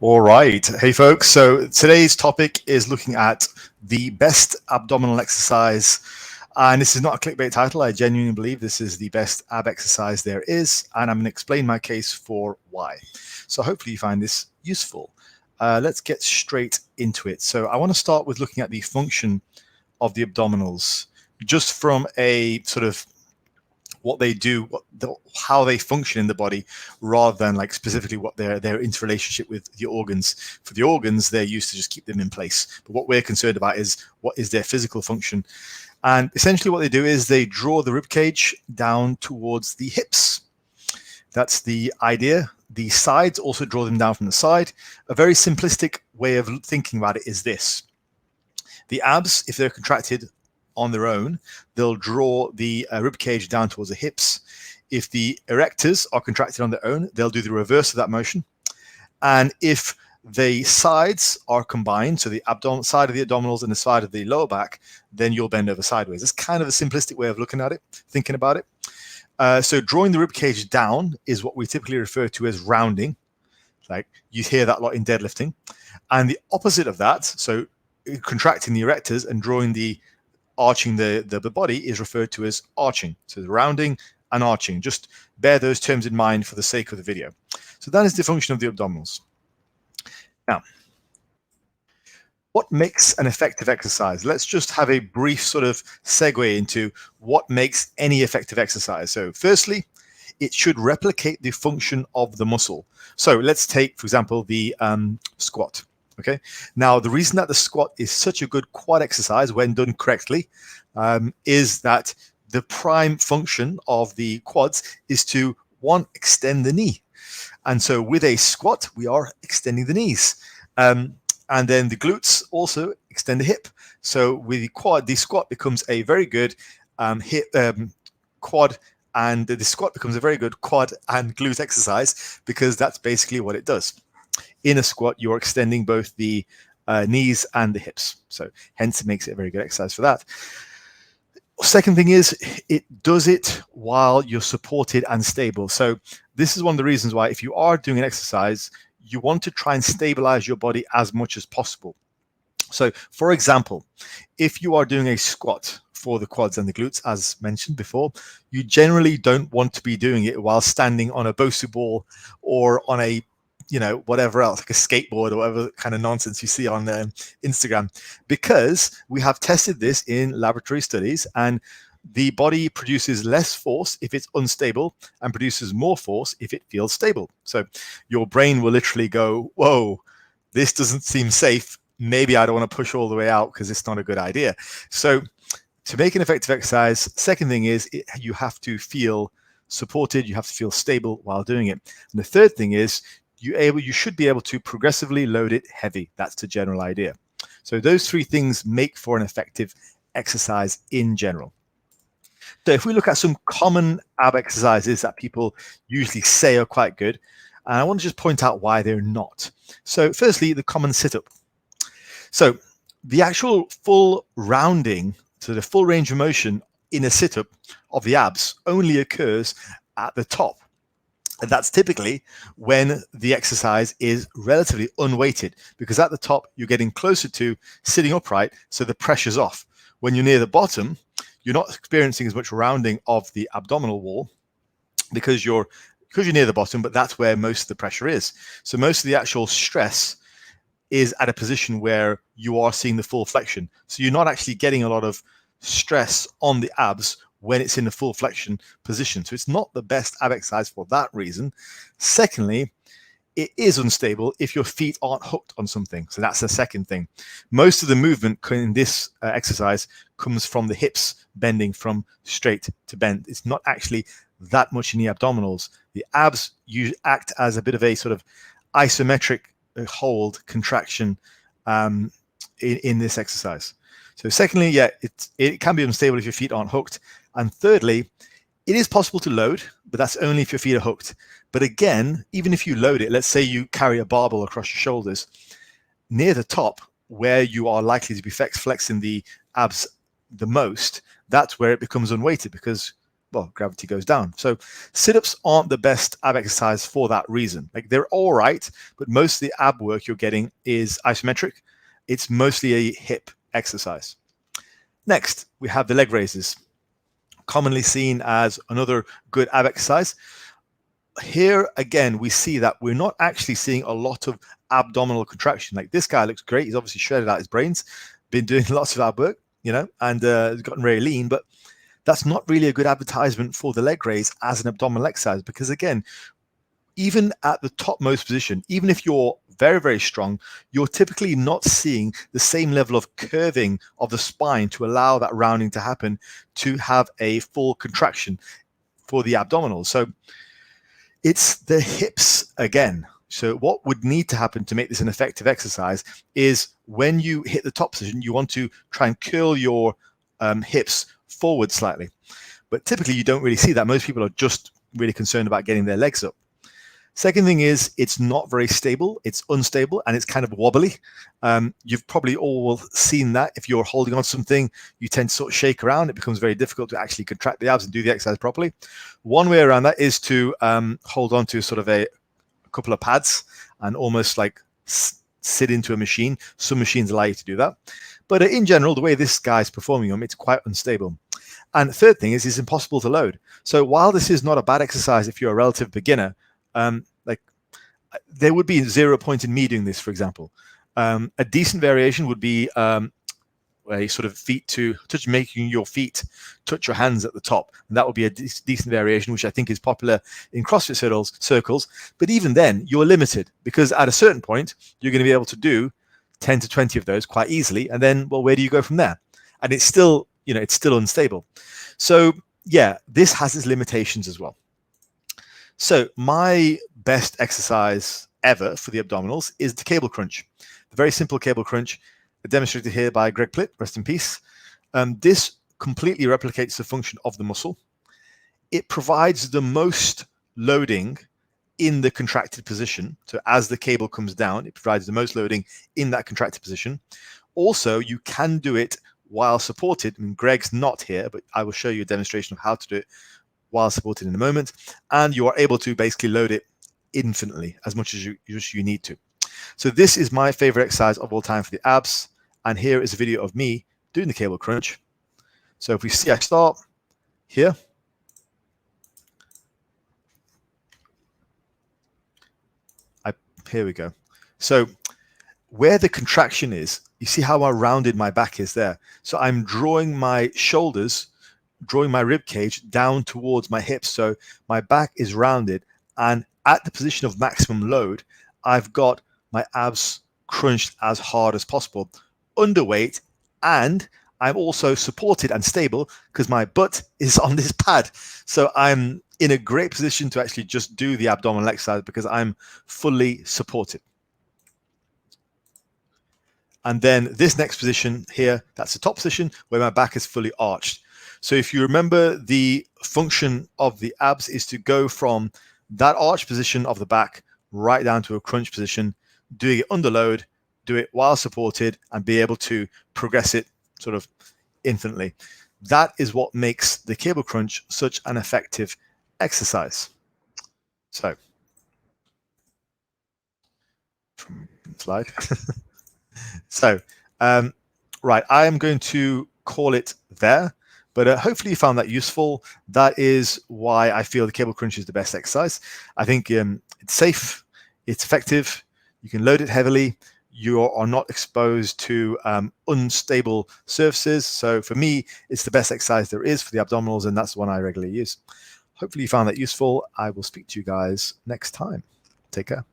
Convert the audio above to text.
All right. Hey, folks. So today's topic is looking at the best abdominal exercise. And this is not a clickbait title. I genuinely believe this is the best ab exercise there is. And I'm going to explain my case for why. So hopefully you find this useful. Let's get straight into it. So I want to start with looking at the function of the abdominals, just from a sort of what they do, how they function in the body, rather than like specifically what their interrelationship with the organs. For the organs, they're used to just keep them in place. But what we're concerned about is what is their physical function. And essentially what they do is they draw the rib cage down towards the hips. That's the idea. The sides also draw them down from the side. A very simplistic way of thinking about it is this. The abs, if they're contracted on their own, they'll draw the rib cage down towards the hips. If the erectors are contracted on their own, they'll do the reverse of that motion. And if the sides are combined, so the side of the abdominals and the side of the lower back, then you'll bend over sideways. It's kind of a simplistic way of looking at it, thinking about it. So drawing the rib cage down is what we typically refer to as rounding. Like you hear that a lot in deadlifting. And the opposite of that, so contracting the erectors and drawing arching the body, is referred to as arching. So rounding and arching. Just bear those terms in mind for the sake of the video. So that is the function of the abdominals. Now, what makes an effective exercise? Let's just have a brief sort of segue into what makes any effective exercise. So firstly, it should replicate the function of the muscle. So let's take, for example, the squat. Okay. Now, the reason that the squat is such a good quad exercise when done correctly is that the prime function of the quads is to, one, extend the knee. And so with a squat, we are extending the knees. And then the glutes also extend the hip. So with the quad, the squat becomes a very good quad, and the squat becomes a very good quad and glute exercise, because that's basically what it does. In a squat, you're extending both the knees and the hips. So hence it makes it a very good exercise for that. Second thing is it does it while you're supported and stable. So this is one of the reasons why, if you are doing an exercise, you want to try and stabilize your body as much as possible. So for example, if you are doing a squat for the quads and the glutes, as mentioned before, you generally don't want to be doing it while standing on a Bosu ball or on a whatever else, like a skateboard or whatever kind of nonsense you see on Instagram, because we have tested this in laboratory studies, and the body produces less force if it's unstable and produces more force if it feels stable. So your brain will literally go, whoa, this doesn't seem safe. Maybe I don't want to push all the way out because it's not a good idea. So to make an effective exercise, second thing is you have to feel supported, you have to feel stable while doing it. And the third thing is you should be able to progressively load it heavy. That's the general idea. So those three things make for an effective exercise in general. So if we look at some common ab exercises that people usually say are quite good, and I want to just point out why they're not. So firstly, the common sit-up. So the actual full rounding, so the full range of motion in a sit-up of the abs only occurs at the top. And that's typically when the exercise is relatively unweighted, because at the top, you're getting closer to sitting upright, so the pressure's off. When you're near the bottom, you're not experiencing as much rounding of the abdominal wall because you're near the bottom, but that's where most of the pressure is. So most of the actual stress is at a position where you are seeing the full flexion. So you're not actually getting a lot of stress on the abs when it's in the full flexion position. So it's not the best ab exercise for that reason. Secondly, it is unstable if your feet aren't hooked on something. So that's the second thing. Most of the movement in this exercise comes from the hips bending from straight to bent. It's not actually that much in the abdominals. The abs act as a bit of a sort of isometric hold contraction in this exercise. So secondly, yeah, it can be unstable if your feet aren't hooked. And thirdly, it is possible to load, but that's only if your feet are hooked. But again, even if you load it, let's say you carry a barbell across your shoulders, near the top, where you are likely to be flexing the abs the most, that's where it becomes unweighted, because well, gravity goes down. So sit-ups aren't the best ab exercise for that reason. Like, they're all right, but most of the ab work you're getting is isometric. It's mostly a hip exercise. Next, we have the leg raises, commonly seen as another good ab exercise. Here again, we see that we're not actually seeing a lot of abdominal contraction. Like, this guy looks great. He's obviously shredded out his brains, been doing lots of ab work, you know, and has gotten very lean, but that's not really a good advertisement for the leg raise as an abdominal exercise, because again, even at the topmost position, even if you're very, very strong, you're typically not seeing the same level of curving of the spine to allow that rounding to happen, to have a full contraction for the abdominals. So it's the hips again. So what would need to happen to make this an effective exercise is when you hit the top position, you want to try and curl your hips forward slightly. But typically you don't really see that. Most people are just really concerned about getting their legs up. Second thing is, it's not very stable. It's unstable and it's kind of wobbly. You've probably all seen that. If you're holding on to something, you tend to sort of shake around. It becomes very difficult to actually contract the abs and do the exercise properly. One way around that is to hold on to sort of a couple of pads and almost like sit into a machine. Some machines allow you to do that. But in general, the way this guy's performing them, it's quite unstable. And the third thing is, it's impossible to load. So while this is not a bad exercise if you're a relative beginner, like, there would be 0 point in me doing this, for example. A decent variation would be a sort of feet to touch, making your feet touch your hands at the top. And that would be a decent variation, which I think is popular in CrossFit circles. But even then, you're limited, because at a certain point, you're going to be able to do 10 to 20 of those quite easily. And then, well, where do you go from there? And it's still, you know, it's still unstable. So yeah, this has its limitations as well. So my best exercise ever for the abdominals is the cable crunch. The very simple cable crunch, demonstrated here by Greg Plitt, rest in peace. This completely replicates the function of the muscle. It provides the most loading in the contracted position. So as the cable comes down, it provides the most loading in that contracted position. Also, you can do it while supported. I mean, Greg's not here, but I will show you a demonstration of how to do it while supported in a moment. And you are able to basically load it infinitely, as much as you need to. So this is my favorite exercise of all time for the abs. And here is a video of me doing the cable crunch. So if we see, I start here. Here we go. So where the contraction is, you see how rounded my back is there. So I'm drawing my shoulders, drawing my rib cage down towards my hips. So my back is rounded, and at the position of maximum load, I've got my abs crunched as hard as possible, underweight, and I'm also supported and stable because my butt is on this pad. So I'm in a great position to actually just do the abdominal exercise because I'm fully supported. And then this next position here, that's the top position where my back is fully arched. So if you remember, the function of the abs is to go from that arch position of the back right down to a crunch position, doing it under load, do it while supported, and be able to progress it sort of infinitely. That is what makes the cable crunch such an effective exercise. So, slide. So, right, I am going to call it there, but hopefully you found that useful. That is why I feel the cable crunch is the best exercise. I think it's safe, it's effective, you can load it heavily, you are not exposed to unstable surfaces. So for me, it's the best exercise there is for the abdominals, and that's the one I regularly use. Hopefully you found that useful. I will speak to you guys next time. Take care.